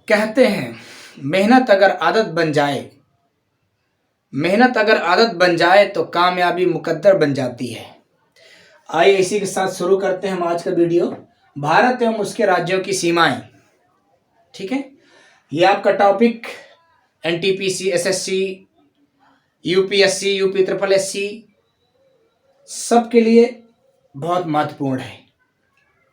कहते हैं मेहनत अगर आदत बन जाए, मेहनत अगर आदत बन जाए तो कामयाबी मुकद्दर बन जाती है। आइए इसी के साथ शुरू करते हैं हम आज का वीडियो। भारत एवं उसके राज्यों की सीमाएं। ठीक है, ये आपका topic NTPC, SSC, UPSC, UP triple SC सबके लिए बहुत महत्वपूर्ण है।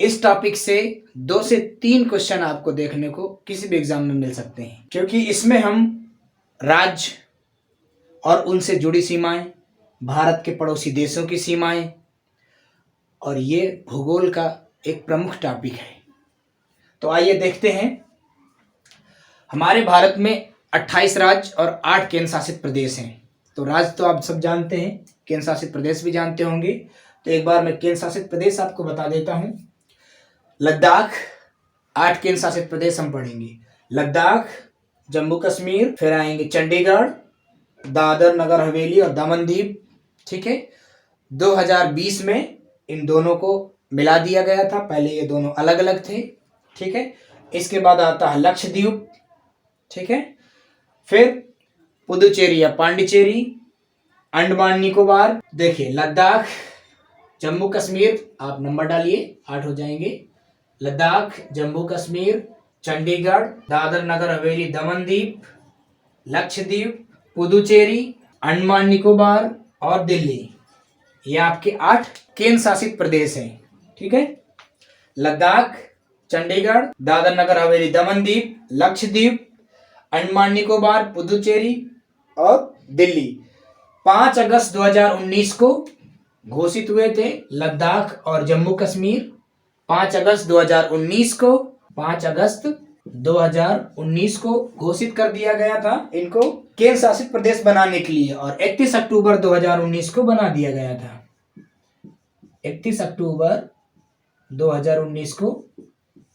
इस टॉपिक से 2 से 3 क्वेश्चन आपको देखने को किसी भी एग्जाम में मिल सकते हैं, क्योंकि इसमें हम राज्य और उनसे जुड़ी सीमाएं, भारत के पड़ोसी देशों की सीमाएं, और ये भूगोल का एक प्रमुख टॉपिक है। तो आइए देखते हैं। हमारे भारत में 28 राज्य और 8 केंद्र शासित प्रदेश हैं। तो राज्य तो आप सब जानते हैं, केंद्र शासित प्रदेश भी जानते होंगे। तो एक बार मैं केंद्र शासित प्रदेश आपको बता देता हूं। लद्दाख, 8 केंद्र शासित प्रदेश हम पढ़ेंगे। लद्दाख, जम्मू कश्मीर, फिर आएंगे चंडीगढ़, दादर नगर हवेली और दमन दीव। ठीक है, 2020 में इन दोनों को मिला दिया गया था, पहले ये दोनों अलग अलग थे। ठीक है, इसके बाद आता है लक्षद्वीप। ठीक है, फिर पुदुचेरी या पांडिचेरी, अंडमान निकोबार। देखिए, लद्दाख, जम्मू कश्मीर, आप नंबर डालिए, 8 हो जाएंगे। लद्दाख, जम्मू कश्मीर, चंडीगढ़, दादर नगर हवेली, दमन दीव, लक्षद्वीप, पुदुचेरी, अंडमान निकोबार और दिल्ली, ये आपके 8 केंद्र शासित प्रदेश हैं। ठीक है, लद्दाख, चंडीगढ़, दादर नगर हवेली, दमन दीव, लक्षद्वीप, अंडमान निकोबार, पुदुचेरी और दिल्ली 5 अगस्त 2019 को घोषित हुए थे। लद्दाख और जम्मू कश्मीर 5 अगस्त 2019 को 5 अगस्त 2019 को घोषित कर दिया गया था इनको केंद्र शासित प्रदेश बनाने के लिए, और 31 अक्टूबर 2019 को बना दिया गया था। 31 अक्टूबर 2019 को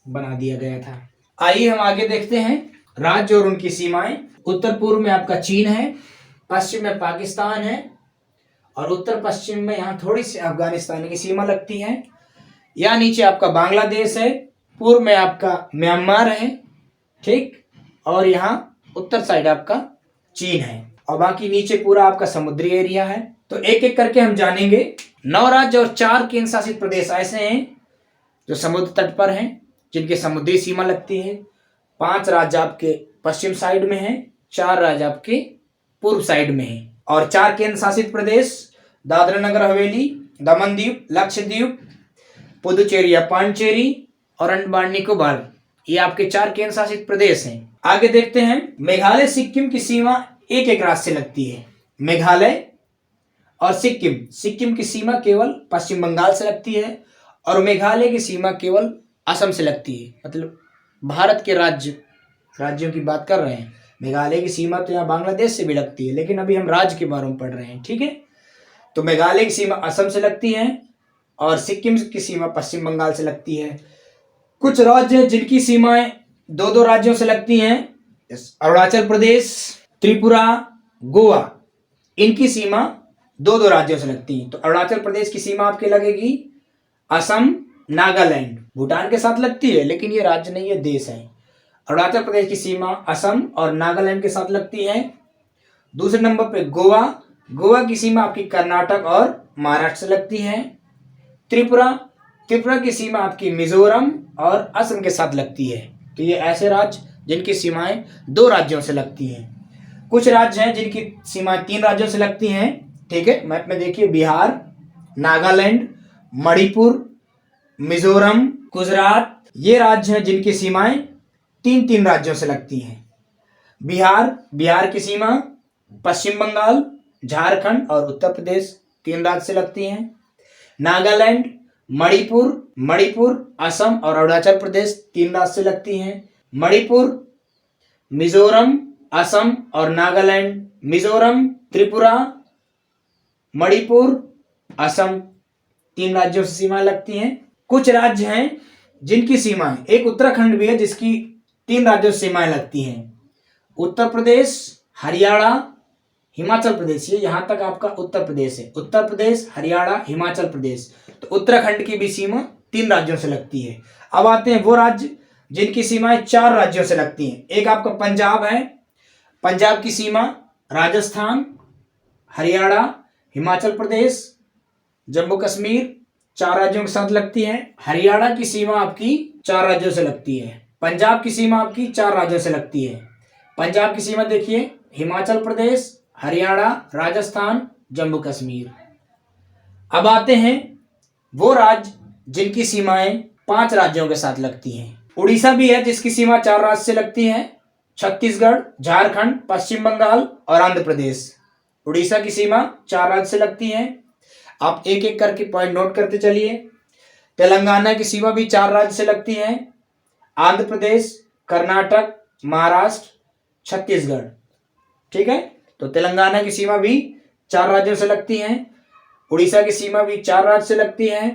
बना दिया गया था। आइए हम आगे देखते हैं राज्य और उनकी सीमाएं। उत्तर पूर्व में आपका चीन है, पश्चिम में पाकिस्तान है और उत्तर पश्चिम में यहाँ थोड़ी सी अफगानिस्तान की सीमा लगती है। यहाँ नीचे आपका बांग्लादेश है, पूर्व में आपका म्यांमार है। ठीक, और यहाँ उत्तर साइड आपका चीन है और बाकी नीचे पूरा आपका समुद्री एरिया है। तो एक एक करके हम जानेंगे। 9 राज्य और 4 केंद्र शासित प्रदेश ऐसे हैं जो समुद्र तट पर हैं, जिनके समुद्री सीमा लगती है। 5 राज्य आपके पश्चिम साइड में हैं, 4 राज्य आपके पूर्व साइड में हैं, और 4 केंद्र शासित प्रदेश दादरा नगर हवेली, दमन दीव, लक्षद्वीप, पुदुचेरी या पांडिचेरी और अंडमान निकोबार, ये आपके 4 केंद्र शासित प्रदेश हैं। आगे देखते हैं। मेघालय सिक्किम की सीमा एक एक राज्य से लगती है। मेघालय और सिक्किम की सीमा केवल पश्चिम बंगाल से लगती है और मेघालय की सीमा केवल असम से लगती है। मतलब भारत के राज्यों की बात कर रहे हैं। मेघालय की सीमा तो यहाँ बांग्लादेश से भी लगती है, लेकिन अभी हम राज्य के बारे में पढ़ रहे हैं। ठीक है, तो मेघालय की सीमा असम से लगती है और सिक्किम की सीमा पश्चिम बंगाल से लगती है। कुछ राज्य जिनकी सीमाएं 2-2 राज्यों से लगती हैं, अरुणाचल प्रदेश, त्रिपुरा, गोवा, इनकी सीमा 2-2 राज्यों से लगती हैं। तो अरुणाचल प्रदेश की सीमा आपके लगेगी असम, नागालैंड, भूटान के साथ लगती है, लेकिन ये राज्य नहीं है, देश है। अरुणाचल प्रदेश की सीमा असम और नागालैंड के साथ लगती है। दूसरे नंबर पे गोवा की सीमा आपकी कर्नाटक और महाराष्ट्र से लगती है। त्रिपुरा की सीमा आपकी मिजोरम और असम के साथ लगती है। तो ये ऐसे राज्य जिनकी सीमाएं 2 राज्यों से लगती हैं। कुछ राज्य हैं जिनकी सीमाएं 3 राज्यों से लगती हैं। ठीक है, मैप में देखिए, बिहार, नागालैंड, मणिपुर, मिजोरम, गुजरात, ये राज्य हैं जिनकी सीमाएं 3-3 राज्यों से लगती हैं। बिहार की सीमा पश्चिम बंगाल, झारखंड और उत्तर प्रदेश 3 राज्य से लगती हैं। नागालैंड, मणिपुर, असम और अरुणाचल प्रदेश 3 राज्य से लगती हैं। मणिपुर, मिजोरम, असम और नागालैंड, मिजोरम, त्रिपुरा, मणिपुर, असम 3 राज्यों से सीमाएं लगती हैं। कुछ राज्य हैं जिनकी सीमाएं, एक उत्तराखंड भी है जिसकी 3 राज्यों से सीमाएं लगती हैं। उत्तर प्रदेश, हरियाणा, हिमाचल प्रदेश, ये यहां तक आपका उत्तर प्रदेश है। उत्तर प्रदेश, हरियाणा, हिमाचल प्रदेश। तो उत्तराखंड की भी सीमा 3 राज्यों से लगती है। अब आते हैं वो राज्य जिनकी सीमाएं 4 राज्यों से लगती हैं। एक आपका पंजाब है, पंजाब की सीमा राजस्थान, हरियाणा, हिमाचल प्रदेश, जम्मू कश्मीर 4 राज्यों के साथ लगती है। हरियाणा की सीमा आपकी 4 राज्यों से लगती है। पंजाब की सीमा आपकी 4 राज्यों से लगती है। पंजाब की सीमा देखिए, हिमाचल प्रदेश, हरियाणा, राजस्थान, जम्मू कश्मीर। अब आते हैं वो राज्य जिनकी सीमाएं 5 राज्यों के साथ लगती हैं। उड़ीसा भी है जिसकी सीमा 4 राज्य से लगती है, छत्तीसगढ़, झारखंड, पश्चिम बंगाल और आंध्र प्रदेश। उड़ीसा की सीमा 4 राज्य से लगती है। आप एक एक करके पॉइंट नोट करते चलिए। तेलंगाना की सीमा भी 4 राज्य से लगती है, आंध्र प्रदेश, कर्नाटक, महाराष्ट्र, छत्तीसगढ़। ठीक है, तो तेलंगाना की सीमा भी 4 राज्यों से लगती है। उड़ीसा की सीमा भी 4 राज्य से लगती है।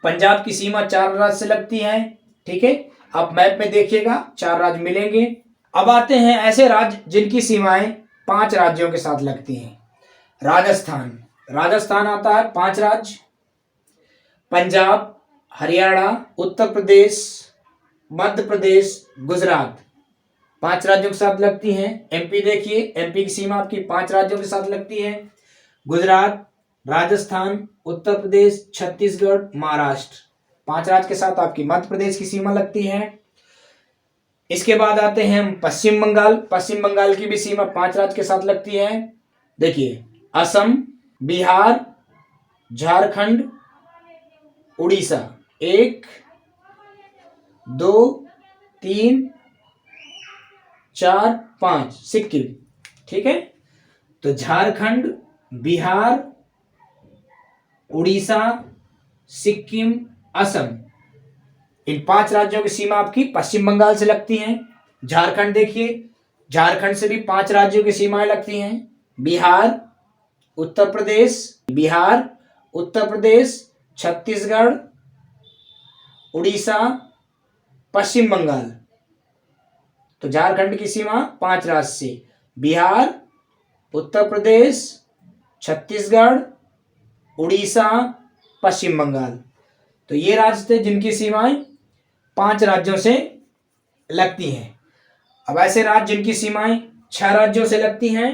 पंजाब की सीमा 4 राज्य से लगती है। ठीक है, आप मैप में देखिएगा 4 राज्य मिलेंगे। अब आते हैं ऐसे राज्य जिनकी सीमाएं 5 राज्यों के साथ लगती हैं। राजस्थान, राजस्थान आता है 5 राज्य, पंजाब, हरियाणा, उत्तर प्रदेश, मध्य प्रदेश, गुजरात 5 राज्यों के साथ लगती हैं। एमपी देखिए, एमपी की सीमा आपकी 5 राज्यों के साथ लगती है, गुजरात, राजस्थान, उत्तर प्रदेश, छत्तीसगढ़, महाराष्ट्र 5 राज्य के साथ आपकी मध्य प्रदेश की सीमा लगती है। इसके बाद आते हैं हम पश्चिम बंगाल। पश्चिम बंगाल की भी सीमा 5 राज्य के साथ लगती है। देखिए, असम, बिहार, झारखंड, उड़ीसा 1 2 3 4 5, सिक्किम। ठीक है, तो झारखंड, बिहार, उड़ीसा, सिक्किम, असम इन 5 राज्यों की सीमा आपकी पश्चिम बंगाल से लगती हैं। झारखंड देखिए, झारखंड से भी 5 राज्यों की सीमाएं लगती हैं, बिहार, उत्तर प्रदेश, बिहार, उत्तर प्रदेश, छत्तीसगढ़, उड़ीसा, पश्चिम बंगाल। तो झारखंड की सीमा 5 राज्य से, बिहार, उत्तर प्रदेश, छत्तीसगढ़, उड़ीसा, पश्चिम बंगाल। तो ये राज्य थे जिनकी सीमाएं 5 राज्यों से लगती हैं। अब ऐसे राज्य जिनकी सीमाएं 6 राज्यों से लगती हैं,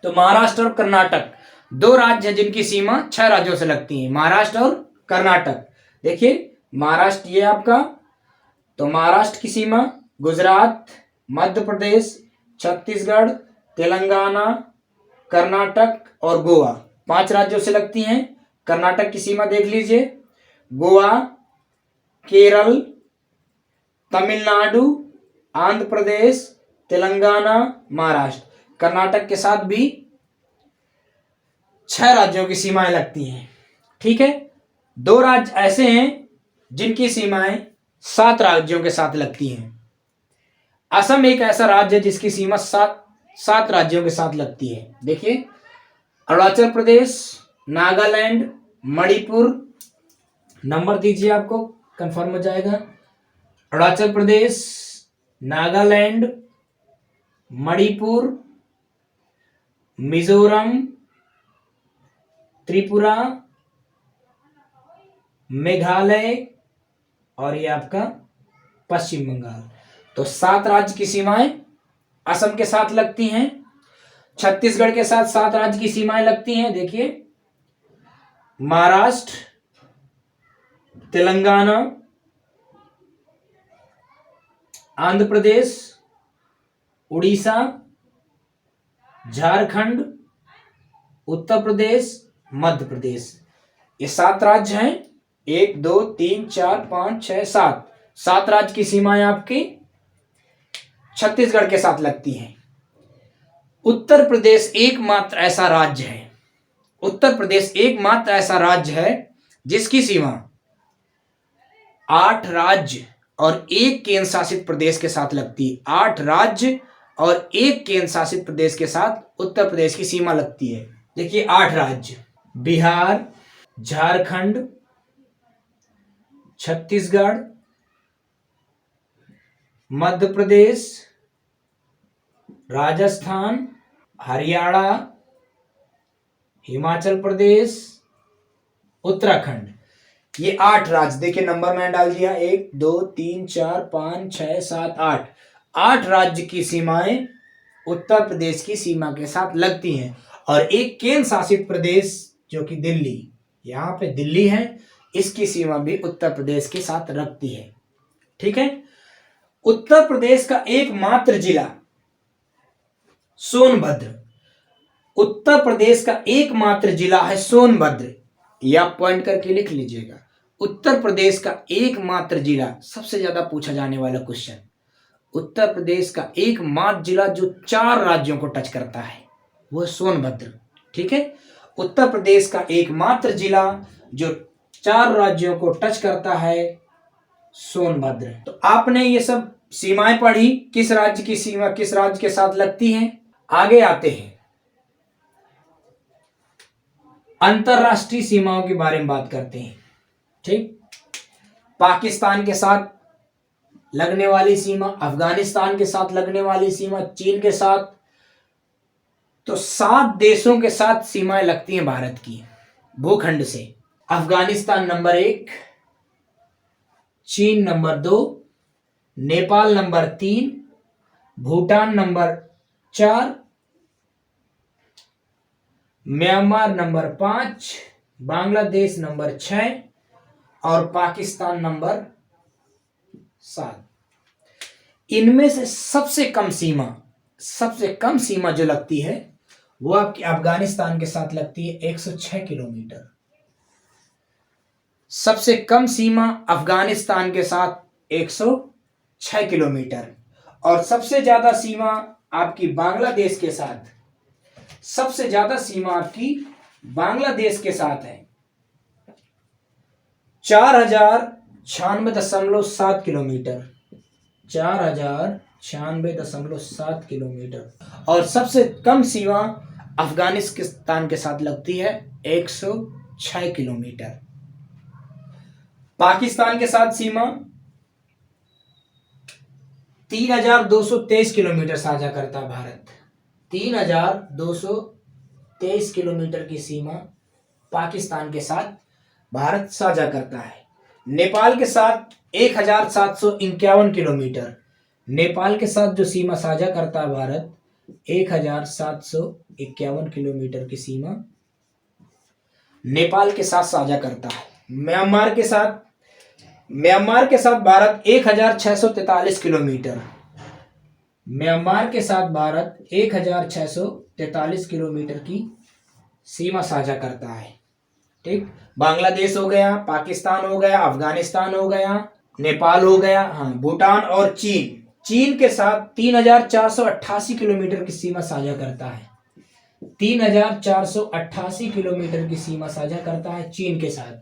तो महाराष्ट्र और कर्नाटक 2 राज्य हैं जिनकी सीमा 6 राज्यों से लगती है, महाराष्ट्र और कर्नाटक। देखिए, महाराष्ट्र ये आपका, तो महाराष्ट्र की सीमा गुजरात, मध्य प्रदेश, छत्तीसगढ़, तेलंगाना, कर्नाटक और गोवा 5 राज्यों से लगती हैं। कर्नाटक की सीमा देख लीजिए, गोवा, केरल, तमिलनाडु, आंध्र प्रदेश, तेलंगाना, महाराष्ट्र। कर्नाटक के साथ भी 6 राज्यों की सीमाएं लगती हैं। ठीक है, 2 राज्य ऐसे हैं जिनकी सीमाएं 7 राज्यों के साथ लगती हैं। असम एक ऐसा राज्य है जिसकी सीमा 7 राज्यों के साथ लगती है। देखिए, अरुणाचल प्रदेश, नागालैंड, मणिपुर, नंबर दीजिए आपको कंफर्म हो जाएगा। अरुणाचल प्रदेश, नागालैंड, मणिपुर, मिजोरम, त्रिपुरा, मेघालय और ये आपका पश्चिम बंगाल। तो 7 राज्य की सीमाएं असम के साथ लगती हैं। छत्तीसगढ़ के साथ 7 राज्य की सीमाएं लगती हैं। देखिए, महाराष्ट्र, तेलंगाना, आंध्र प्रदेश, उड़ीसा, झारखंड, उत्तर प्रदेश, मध्य प्रदेश। ये 7 राज्य हैं। 1 2 3 4 5 6 7 7 राज्य की सीमाएं आपकी छत्तीसगढ़ के साथ लगती हैं। उत्तर प्रदेश एकमात्र ऐसा राज्य है, उत्तर प्रदेश एकमात्र ऐसा राज्य है जिसकी सीमा 8 राज्य और 1 केंद्र शासित प्रदेश के साथ लगती है। 8 राज्य और 1 केंद्र शासित प्रदेश के साथ उत्तर प्रदेश की सीमा लगती है। देखिए, 8 राज्य, बिहार, झारखंड, छत्तीसगढ़, मध्य प्रदेश, राजस्थान, हरियाणा, हिमाचल प्रदेश, उत्तराखंड। ये 8 राज्य, देखिए नंबर मैंने डाल दिया, 1 2 3 4 5 6 7 8, 8 राज्य की सीमाएं उत्तर प्रदेश की सीमा के साथ लगती हैं। और एक केंद्र शासित प्रदेश जो कि दिल्ली, यहाँ पे दिल्ली है, इसकी सीमा भी उत्तर प्रदेश के साथ रखती है। ठीक है। उत्तर प्रदेश का एकमात्र जिला सोनभद्र, उत्तर प्रदेश का एकमात्र जिला है सोनभद्र, या पॉइंट करके लिख लीजिएगा। उत्तर प्रदेश का एकमात्र जिला, सबसे ज्यादा पूछा जाने वाला क्वेश्चन, उत्तर प्रदेश का एकमात्र जिला जो 4 राज्यों को टच करता है वो सोनभद्र। ठीक है। उत्तर प्रदेश का एकमात्र जिला जो 4 राज्यों को टच करता है सोनभद्र। तो आपने ये सब सीमाएं पढ़ी, किस राज्य की सीमा किस राज्य के साथ लगती है। आगे आते हैं अंतरराष्ट्रीय सीमाओं के बारे में बात करते हैं। ठीक। पाकिस्तान के साथ लगने वाली सीमा, अफगानिस्तान के साथ लगने वाली सीमा, चीन के साथ, तो 7 देशों के साथ सीमाएं लगती हैं भारत की भूखंड से। अफगानिस्तान नंबर 1, चीन number 2, Nepal number 3, Bhutan number 4, Myanmar number 5, Bangladesh number 6 और पाकिस्तान नंबर 7। इनमें से सबसे कम सीमा जो लगती है वो आपकी अफगानिस्तान के साथ लगती है 106 किलोमीटर। सबसे कम सीमा अफगानिस्तान के साथ 106 किलोमीटर। और सबसे ज्यादा सीमा आपकी बांग्लादेश के साथ, सबसे ज्यादा सीमा आपकी बांग्लादेश के साथ है 4096.7 किलोमीटर, 4096.7 किलोमीटर। और सबसे कम सीमा अफगानिस्तान के साथ लगती है 106 किलोमीटर। पाकिस्तान के साथ सीमा 3223 किलोमीटर साझा करता है भारत। 3223 किलोमीटर की सीमा पाकिस्तान के साथ भारत साझा करता है। नेपाल के साथ 1751 किलोमीटर, नेपाल के साथ जो सीमा साझा करता है भारत 1751 किलोमीटर की सीमा नेपाल के साथ साझा करता है। म्यांमार के साथ भारत 1643 किलोमीटर, म्यांमार के साथ भारत 1643 किलोमीटर की सीमा साझा करता है। ठीक। बांग्लादेश हो गया, पाकिस्तान हो गया, अफगानिस्तान हो गया, नेपाल हो गया, हाँ, भूटान और चीन के साथ 3488 किलोमीटर की सीमा साझा करता है। 3488 किलोमीटर की सीमा साझा करता है चीन के साथ।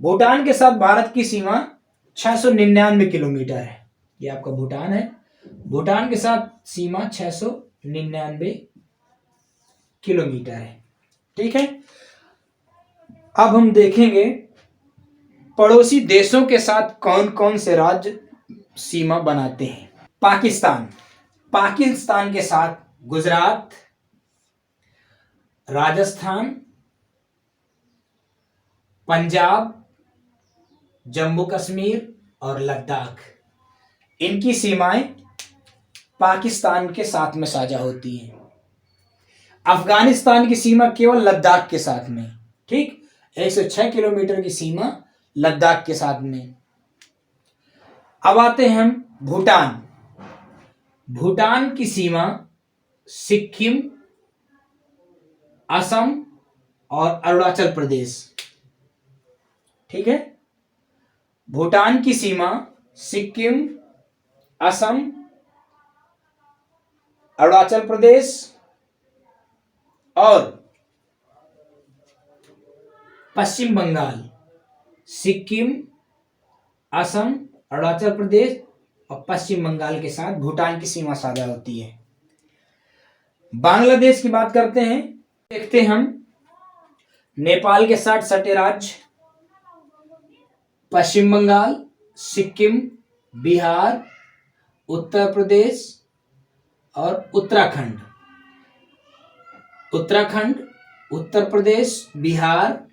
भूटान के साथ भारत की सीमा 699 किलोमीटर है। ये आपका भूटान है, भूटान के साथ सीमा 699 किलोमीटर है। ठीक है। अब हम देखेंगे पड़ोसी देशों के साथ कौन कौन से राज्य सीमा बनाते हैं। पाकिस्तान के साथ गुजरात, राजस्थान, पंजाब, जम्मू कश्मीर और लद्दाख, इनकी सीमाएं पाकिस्तान के साथ में साझा होती हैं। अफगानिस्तान की सीमा केवल लद्दाख के साथ में। ठीक। 106 किलोमीटर की सीमा लद्दाख के साथ में। अब आते हैं हम भूटान की सीमा सिक्किम, असम और अरुणाचल प्रदेश। ठीक है। भूटान की सीमा सिक्किम, असम, अरुणाचल प्रदेश और पश्चिम बंगाल। सिक्किम, असम, अरुणाचल प्रदेश और पश्चिम बंगाल के साथ भूटान की सीमा साझा होती है। बांग्लादेश की बात करते हैं, देखते हैं हम। नेपाल के साथ सटे राज्य पश्चिम बंगाल, सिक्किम, बिहार, उत्तर प्रदेश और उत्तराखंड। उत्तर प्रदेश, बिहार,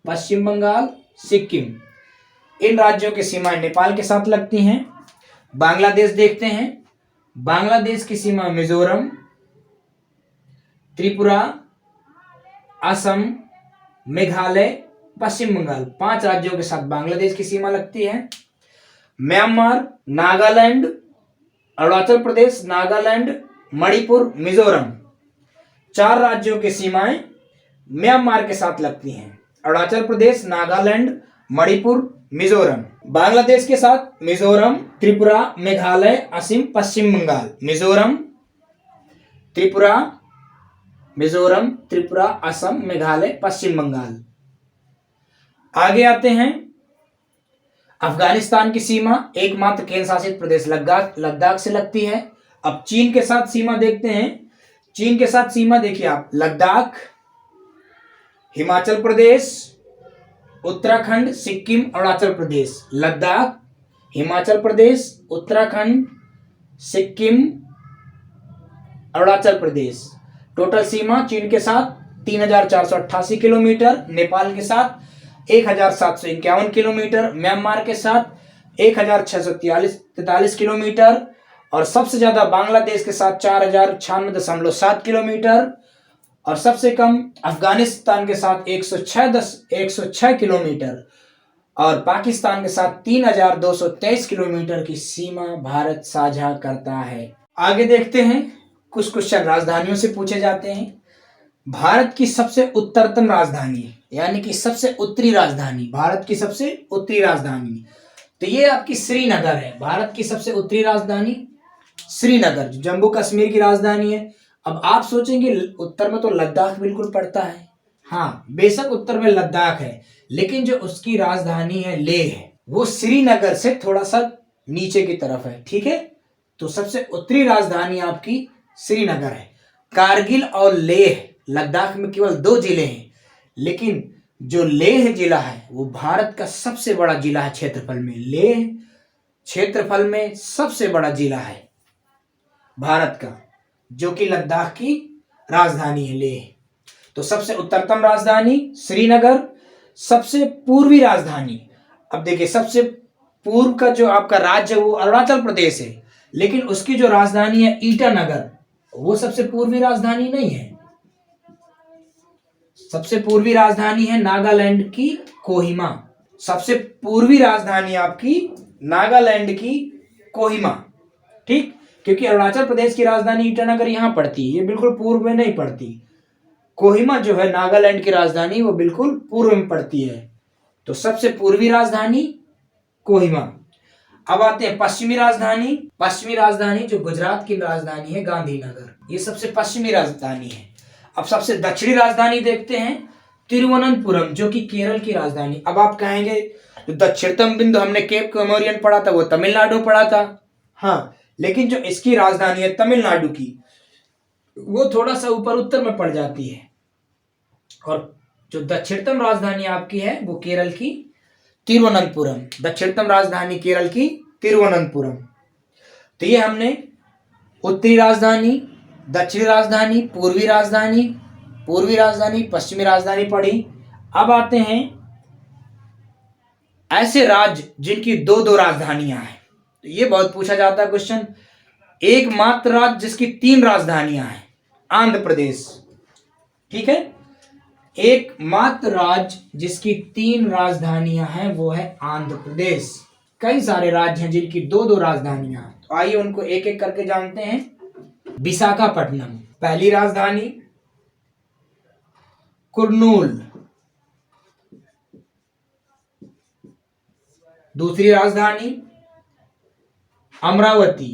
पश्चिम बंगाल सिक्किम। इन राज्यों की सीमाएं नेपाल के साथ लगती हैं। बांग्लादेश देखते हैं। बांग्लादेश की सीमा मिजोरम, त्रिपुरा, असम, मेघालय, पश्चिम बंगाल, 5 राज्यों के साथ बांग्लादेश की सीमा लगती है। म्यांमार, नागालैंड, अरुणाचल प्रदेश, नागालैंड, मणिपुर, मिजोरम, 4 राज्यों की सीमाएं म्यांमार के साथ लगती हैं। अरुणाचल प्रदेश, नागालैंड, मणिपुर, मिजोरम। बांग्लादेश के साथ मिजोरम, त्रिपुरा, मेघालय, असम, पश्चिम बंगाल। मिजोरम, त्रिपुरा, मिजोरम, त्रिपुरा, असम, मेघालय, पश्चिम बंगाल। आगे आते हैं। अफगानिस्तान की सीमा एकमात्र केंद्र शासित प्रदेश लद्दाख से लगती है। अब चीन के साथ सीमा देखते हैं। चीन के साथ सीमा देखिए आप, लद्दाख, हिमाचल प्रदेश, उत्तराखंड, सिक्किम, अरुणाचल प्रदेश। लद्दाख, हिमाचल प्रदेश, उत्तराखंड, सिक्किम, अरुणाचल प्रदेश। टोटल सीमा चीन के साथ 3488 किलोमीटर, नेपाल के साथ 1751 किलोमीटर, म्यांमार के साथ 1643 किलोमीटर और सबसे ज्यादा बांग्लादेश के साथ 4096.7 किलोमीटर और सबसे कम अफगानिस्तान के साथ 106 किलोमीटर और पाकिस्तान के साथ 3223 किलोमीटर की सीमा भारत साझा करता है। आगे देखते हैं। कुछ क्वेश्चन राजधानियों से पूछे जाते हैं। भारत की सबसे उत्तरतम राजधानी यानी कि सबसे उत्तरी राजधानी, भारत की सबसे उत्तरी राजधानी, तो ये आपकी श्रीनगर है। भारत की सबसे उत्तरी राजधानी श्रीनगर, जो जम्मू कश्मीर की राजधानी है। अब आप सोचेंगे उत्तर में तो लद्दाख बिल्कुल पड़ता है। हाँ, बेशक उत्तर में लद्दाख है, लेकिन जो उसकी राजधानी है लेह है, वो श्रीनगर से थोड़ा सा नीचे की तरफ है। ठीक है, तो सबसे उत्तरी राजधानी आपकी श्रीनगर है। कारगिल और लेह, लद्दाख में केवल 2 जिले हैं, लेकिन जो लेह जिला है वो भारत का सबसे बड़ा जिला है क्षेत्रफल में। लेह क्षेत्रफल में सबसे बड़ा जिला है भारत का, जो कि लद्दाख की राजधानी है लेह। तो सबसे उत्तरतम राजधानी श्रीनगर, सबसे पूर्वी राजधानी, अब देखिए सबसे पूर्व का जो आपका राज्य है वो अरुणाचल प्रदेश है, लेकिन उसकी जो राजधानी है ईटानगर, वो सबसे पूर्वी राजधानी नहीं है। सबसे पूर्वी राजधानी है नागालैंड की कोहिमा। सबसे पूर्वी राजधानी आपकी नागालैंड की कोहिमा। ठीक, क्योंकि अरुणाचल प्रदेश की राजधानी ईटानगर यहां पड़ती है, ये बिल्कुल पूर्व में नहीं पड़ती। कोहिमा जो है नागालैंड की राजधानी, वो बिल्कुल पूर्व में पड़ती है। तो सबसे पूर्वी राजधानी कोहिमा। अब आते हैं पश्चिमी राजधानी। पश्चिमी राजधानी जो गुजरात की राजधानी है गांधीनगर, ये सबसे पश्चिमी राजधानी है। अब सबसे दक्षिणी राजधानी देखते हैं तिरुवनंतपुरम, जो कि केरल की राजधानी। अब आप कहेंगे जो दक्षिणतम बिंदु हमने केप कॉमोरियन पढ़ा था वो तमिलनाडु पढ़ा था। हाँ, लेकिन जो इसकी राजधानी है तमिलनाडु की, वो थोड़ा सा ऊपर उत्तर में पड़ जाती है। और जो दक्षिणतम राजधानी आपकी है वो केरल की तिरुवनंतपुरम। दक्षिणतम राजधानी केरल की तिरुवनंतपुरम। तो ये हमने उत्तरी राजधानी, दक्षिणी राजधानी, पूर्वी राजधानी, पश्चिमी राजधानी पढ़ी। अब आते हैं ऐसे राज्य जिनकी 2-2 राजधानियां हैं। तो ये बहुत पूछा जाता है क्वेश्चन। एकमात्र राज्य जिसकी 3 राजधानियां हैं, आंध्र प्रदेश। ठीक है, एकमात्र राज्य जिसकी 3 राजधानियां हैं वो है आंध्र प्रदेश। कई सारे राज्य हैं जिनकी 2-2 राजधानियां हैं, तो आइए उनको एक एक करके जानते हैं। विशाखापट्टनम पहली राजधानी, कुर्नूल दूसरी राजधानी, अमरावती।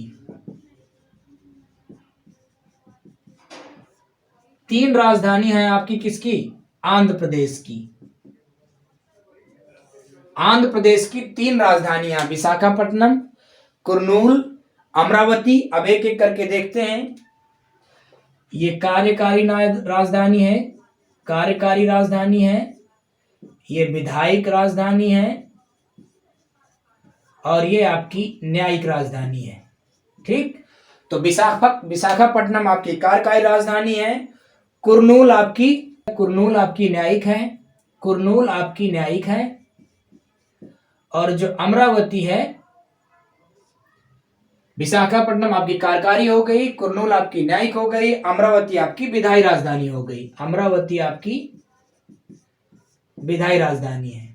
3 राजधानी है आपकी किसकी? आंध्र प्रदेश की। आंध्र प्रदेश की 3 राजधानियां विशाखापट्टनम, कुर्नूल, अमरावती। अब एक एक करके देखते हैं। ये कार्यकारी राजधानी है, कार्यकारी राजधानी है, ये विधायिक राजधानी है और ये आपकी न्यायिक राजधानी है। ठीक, तो विशाखापट्टनम आपकी कार्यकारी राजधानी है, कुर्नूल आपकी न्यायिक है, और जो अमरावती है, विशाखापट्टनम आपकी कार्यकारी हो गई, कुर्नूल आपकी न्यायिक हो गई, अमरावती आपकी विधायी राजधानी हो गई। अमरावती आपकी विधायी राजधानी है।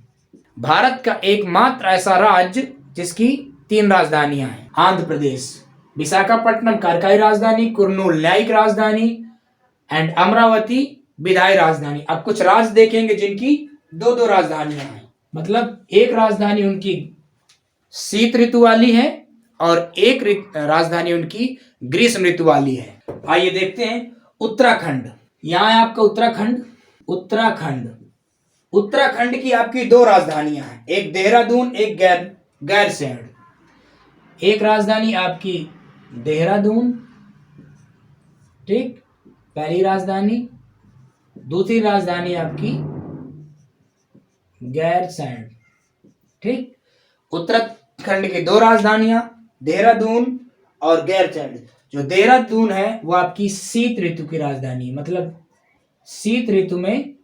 भारत का एकमात्र ऐसा राज्य जिसकी 3 राजधानियां हैं। आंध्र प्रदेश, विशाखापट्टनम कार्यकारी राजधानी, कुर्नूल न्यायिक राजधानी एंड अमरावती विधायी राजधानी। अब कुछ राज्य देखेंगे जिनकी 2-2 राजधानियां हैं, मतलब एक राजधानी उनकी शीत ऋतु वाली है और एक राजधानी उनकी ग्रीष्म ऋतु वाली है। आइए देखते हैं उत्तराखंड। यहां है आपका उत्तराखंड। उत्तराखंड की आपकी 2 राजधानियां हैं, एक देहरादून, एक गैरसैंण। एक राजधानी आपकी देहरादून, ठीक, पहली राजधानी। दूसरी राजधानी आपकी गैरसैंण, ठीक। उत्तराखंड की 2 राजधानियां, देहरादून और गैरसैंण। जो देहरादून है वो आपकी शीत ऋतु की राजधानी, मतलब शीत ऋतु में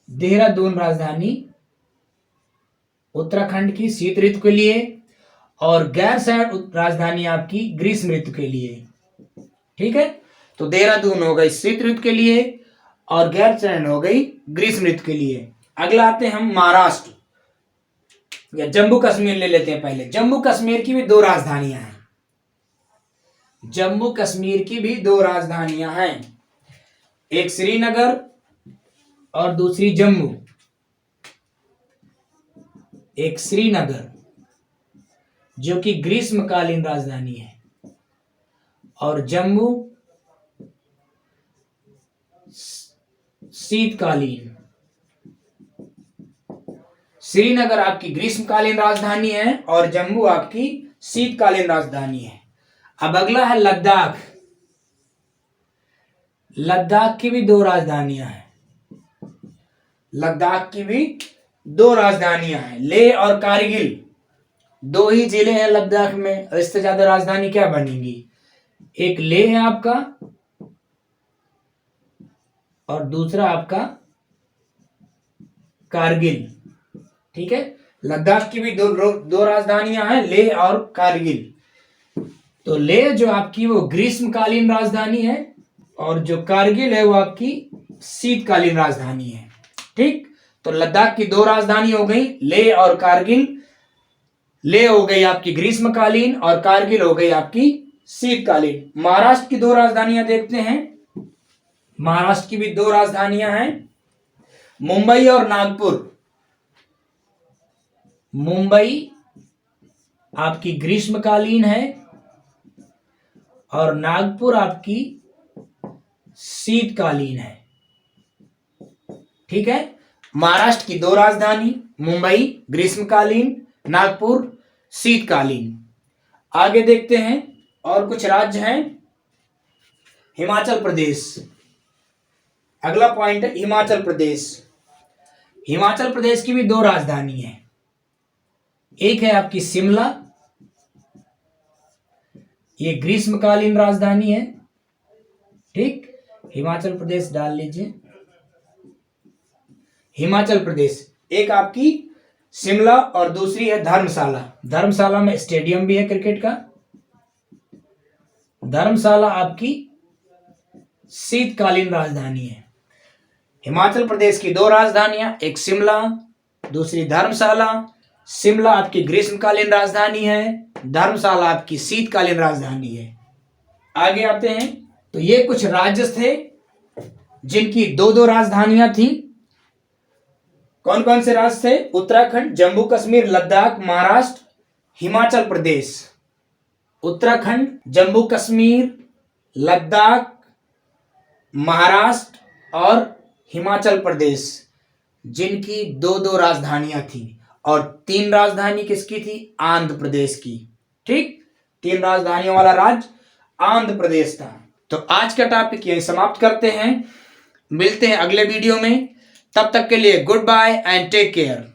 देहरादून राजधानी उत्तराखंड की शीत ऋतु के लिए, और गैरसैंण राजधानी आपकी ग्रीष्म ऋतु के लिए, ठीक है। तो देहरादून हो गई शीत ऋतु के लिए और गैरसैंण हो गई ग्रीष्म ऋतु के लिए। अगला आते हैं हम महाराष्ट्र या जम्मू कश्मीर ले लेते हैं पहले। जम्मू कश्मीर की भी 2 राजधानियां हैं। जम्मू कश्मीर की भी 2 राजधानियां हैं, एक श्रीनगर और दूसरी जम्मू। एक श्रीनगर जो कि ग्रीष्मकालीन राजधानी है, और जम्मू शीतकालीन। श्रीनगर आपकी ग्रीष्मकालीन राजधानी है और जम्मू आपकी शीतकालीन राजधानी है। अब अगला है लद्दाख। लद्दाख की भी 2 राजधानियां हैं। लद्दाख की भी 2 राजधानियां हैं, लेह और कारगिल। 2 ही जिले हैं लद्दाख में, इससे ज्यादा राजधानी क्या बनेगी। एक लेह है आपका और दूसरा आपका कारगिल, ठीक है। लद्दाख की भी 2 राजधानियां हैं, लेह और कारगिल। तो लेह जो आपकी वो ग्रीष्मकालीन राजधानी है और जो कारगिल है वो आपकी शीतकालीन राजधानी है, ठीक। तो लद्दाख की 2 राजधानी हो गई, लेह और कारगिल। लेह हो गई आपकी ग्रीष्मकालीन और कारगिल हो गई आपकी शीतकालीन। महाराष्ट्र की 2 राजधानियां देखते हैं। महाराष्ट्र की भी 2 राजधानियां हैं, मुंबई और नागपुर। मुंबई आपकी ग्रीष्मकालीन है और नागपुर आपकी शीतकालीन है, ठीक है। महाराष्ट्र की 2 राजधानी, मुंबई ग्रीष्मकालीन, नागपुर शीतकालीन। आगे देखते हैं और कुछ राज्य हैं। हिमाचल प्रदेश, अगला पॉइंट है हिमाचल प्रदेश। हिमाचल प्रदेश की भी 2 राजधानी है, एक है आपकी शिमला, ये ग्रीष्मकालीन राजधानी है, ठीक। हिमाचल प्रदेश डाल लीजिए। हिमाचल प्रदेश, एक आपकी शिमला और दूसरी है धर्मशाला। धर्मशाला में स्टेडियम भी है क्रिकेट का। धर्मशाला आपकी शीतकालीन राजधानी है। हिमाचल प्रदेश की 2 राजधानियां, एक शिमला, दूसरी धर्मशाला। शिमला आपकी ग्रीष्मकालीन राजधानी है, धर्मशाला आपकी शीतकालीन राजधानी है। आगे आते हैं, तो ये कुछ राज्य थे जिनकी 2-2 राजधानियां थी। कौन कौन से राज्य थे? उत्तराखंड, जम्मू कश्मीर, लद्दाख, महाराष्ट्र, हिमाचल प्रदेश। उत्तराखंड, जम्मू कश्मीर, लद्दाख, महाराष्ट्र और हिमाचल प्रदेश, जिनकी 2-2 राजधानियां थी। और 3 राजधानी किसकी थी? आंध्र प्रदेश की, ठीक। 3 राजधानियों वाला राज्य आंध्र प्रदेश था। तो आज का टॉपिक यही समाप्त करते हैं, मिलते हैं अगले वीडियो में। तब तक के लिए goodbye and take care.